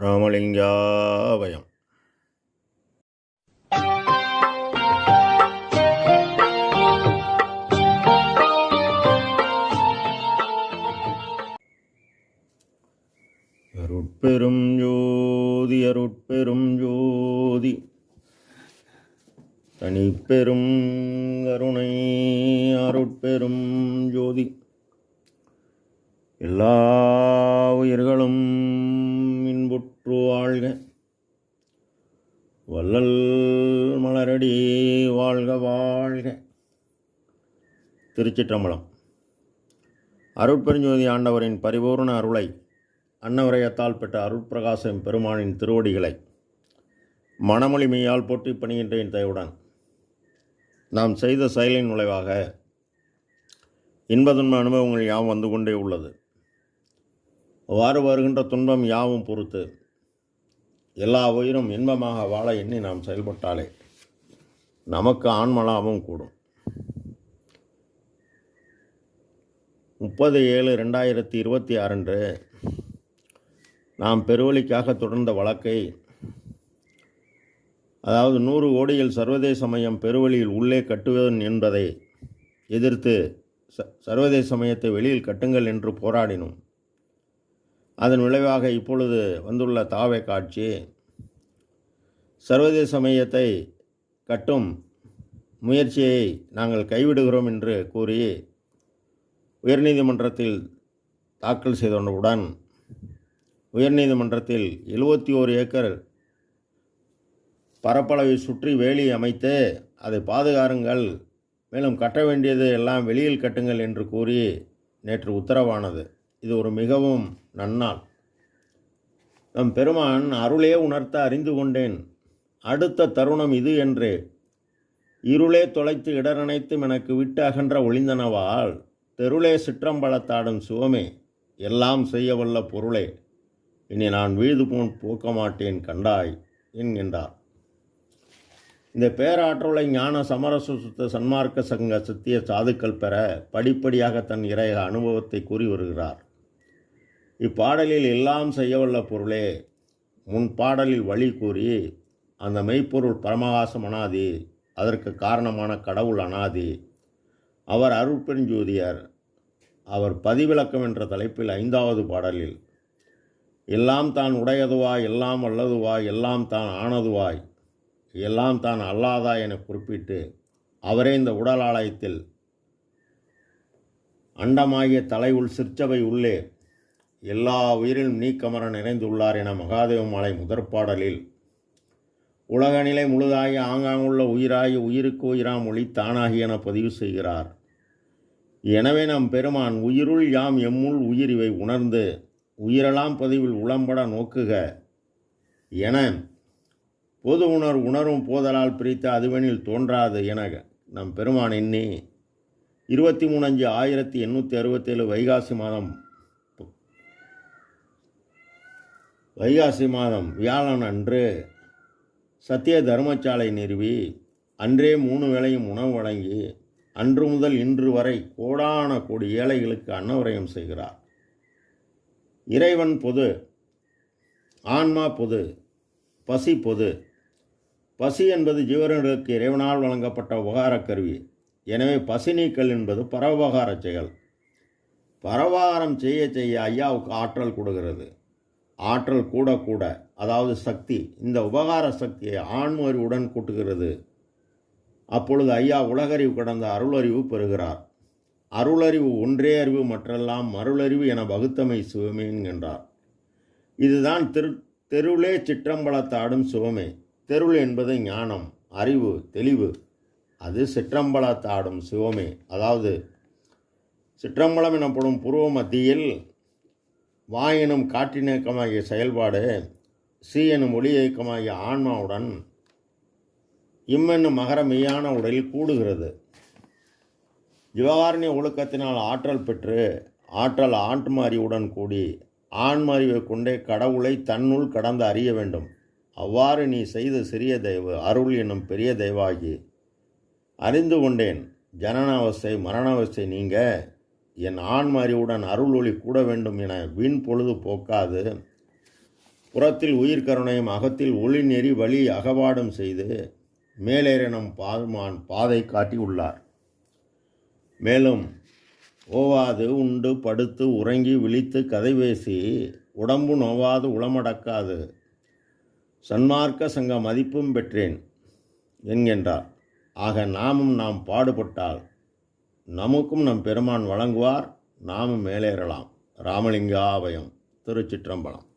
ராமலிங்காபயம். அருட்பெரும் ஜோதி அருட்பெரும் ஜோதி தனிப்பெரும் கருணை அருட்பெரும் ஜோதி. எல்லா உயிர்களும் இன்புற்று வாழ்க, வள்ளல் மலரடி வாழ்க வாழ்க. திருச்சிற்றம்பலம். அருட்பெருஞ்சோதி ஆண்டவரின் பரிபூர்ண அருளை அன்னவரையத்தால் பெற்ற அருட்பிரகாசம் பெருமானின் திருவடிகளை மனமொழிமையால் போற்றி பணிகின்றேன் தயவுடன். நாம் செய்த செயலின் விளைவாக இன்பதுன்ப அனுபவங்கள் யாவும் வந்து கொண்டே உள்ளது. அவ்வாறு வருகின்ற துன்பம் யாவும் பொறுத்து எல்லா உயிரும் இன்பமாக வாழ எண்ணி நாம் செயல்பட்டாலே நமக்கு ஆன்மலாபம் கூடும். 30/7/2026 அன்று நாம் பெருவழிக்காக தொடர்ந்த வழக்கை, அதாவது 100 கோடியில் சர்வதேச மையம் பெருவழியில் உள்ளே கட்டுவதன் என்பதை எதிர்த்து சர்வதேச மையத்தை வெளியில் கட்டுங்கள் என்று போராடினோம். அதன் விளைவாக இப்பொழுது வந்துள்ள தாவே காட்சி சர்வதேச மையத்தை கட்டும் முயற்சியை நாங்கள் கைவிடுகிறோம் என்று கூறி உயர்நீதிமன்றத்தில் தாக்கல் செய்தவுடன் உயர்நீதிமன்றத்தில் 71 ஏக்கர் பரப்பளவை சுற்றி வேலி அமைத்து அதை பாதுகாருங்கள், மேலும் கட்ட வேண்டியது எல்லாம் வெளியில் கட்டுங்கள் என்று கூறி நேற்று உத்தரவானது. இது ஒரு மிகவும் நன்னாள். நம் பெருமான் அருளே உணர்த்த அறிந்து கொண்டேன், அடுத்த தருணம் இது என்று இருளே தொலைத்து இடரணைத்து எனக்கு விட்டு அகன்ற ஒளிந்தனவால் தெருளே சிற்றம்பலத்தாடும் சிவமே, எல்லாம் செய்ய வல்ல பொருளே, இனி நான் வீழ்து போன் போக்க மாட்டேன் கண்டாய் என்கின்றார். இந்த பேராற்றலை ஞான சமரசுத்த சன்மார்க்க சங்க சத்திய சாதுக்கள் பெற படிப்படியாக தன் இறைய அனுபவத்தை கூறி வருகிறார். இப்பாடலில் எல்லாம் செய்யவல்ல பொருளே முன் பாடலில் வழி கூறி அந்த மெய்ப்பொருள் பரமகாசம் அனாதி, அதற்கு காரணமான கடவுள் அனாதி, அவர் அருட்பெருஞ்சோதியர், அவர் பதிவிலக்கம் என்ற தலைப்பில் 5வது பாடலில் எல்லாம் தான் உடையதுவாய், எல்லாம் வல்லதுவாய், எல்லாம் தான் ஆனதுவாய், எல்லாம் தான் அல்லாதா என குறிப்பிட்டு அவரே இந்த உடல் ஆலயத்தில் அண்டமாகிய தலை உள் சிற்சபை உள்ளே எல்லா உயிரிலும் நீக்கமர நிறைந்துள்ளார் என மகாதேவ மாலை முதற்பாடலில் உலகநிலை முழுதாகி ஆங்காங்குள்ள உயிராகி உயிருக்கு உயிராம் ஒளி தானாகி என பதிவு செய்கிறார். எனவே நம் பெருமான் உயிருள் யாம் எம்முள் உயிர் இவை உணர்ந்து உயிரெல்லாம் பதிவில் உளம்பட நோக்குக என பொது உணரும் போதலால் பிரித்த அதுவெனில் தோன்றாது என நம் பெருமான் எண்ணி 23/5/1867 வைகாசி மாதம் வியாழன் அன்று சத்திய தர்மசாலை நிறுவி அன்றே 3 வேளையும் உணவு வழங்கி அன்று முதல் இன்று வரை கோடான கோடி ஏழைகளுக்கு அன்னவரயம் செய்கிறார். இறைவன் பொது, ஆன்மா பொது, பசி பொது. பசி என்பது ஜீவர்களுக்கு இறைவனால் வழங்கப்பட்ட உபகார கருவி. எனவே பசி நீக்கல் என்பது பரோபகார செயல். பரோபகாரம் செய்ய செய்ய ஐயாவுக்கு ஆற்றல் கொடுக்கிறது. ஆற்றல் கூட கூட, அதாவது சக்தி, இந்த உபகார சக்தியை ஆன்ம அறிவுடன் கூட்டுகிறது. அப்பொழுது ஐயா உலகறிவு கடந்த அருளறிவு பெறுகிறார். அருளறிவு ஒன்றே அறிவு, மற்றெல்லாம் மருளறிவு என வகுத்தமை சிவமே என்கின்றார். இதுதான் தெருளே சிற்றம்பலத்தாடும் சிவமே. தெருள் என்பது ஞானம், அறிவு, தெளிவு. அது சிற்றம்பலத்தாடும் சிவமே. அதாவது சிற்றம்பலம் எனப்படும் பூர்வ மத்தியில் வா எனும் காற்றினேக்கமாகிய செயல்பாடு சி எனும் ஒளி இயக்கமாகிய ஆன்மாவுடன் இம்மென்னும் மகர மெய்யான உடலில் கூடுகிறது. ஜீவகாரண்ய ஒழுக்கத்தினால் ஆற்றல் பெற்று ஆற்றல் ஆன்ம அறிவுடன் கூடி ஆன்ம அறிவை கொண்டே கடவுளை தன்னுள் கடந்து அறிய வேண்டும். அவ்வாறு நீ செய்த சிறிய தெய்வ அருள் என்னும் பெரிய தெய்வாகி அறிந்து கொண்டேன். ஜனன அவஸ்தை மரண அவஸ்தை நீங்க என் ஆன்ம அறிவுடன் அருள் ஒளி கூட வேண்டும் என வீண் பொழுது போக்காது புறத்தில் உயிர் கருணையும் அகத்தில் ஒளி நெறி வழி அகவாடும் செய்து மேலேறினம் பால்மான் பாதை காட்டியுள்ளார். மேலும் ஓவாது உண்டு படுத்து உறங்கி விழித்து கதை பேசி உடம்பு நோவாது உளமடக்காது சன்மார்க்க சங்க மதிப்பும் பெற்றேன் என்கின்றார். ஆக நாமும் நாம் பாடுபட்டால் நமக்கும் நம் பெருமான் வழங்குவார், நாமும் மேலேறலாம். ராமலிங்காபயம். திருச்சிற்றம்பலம்.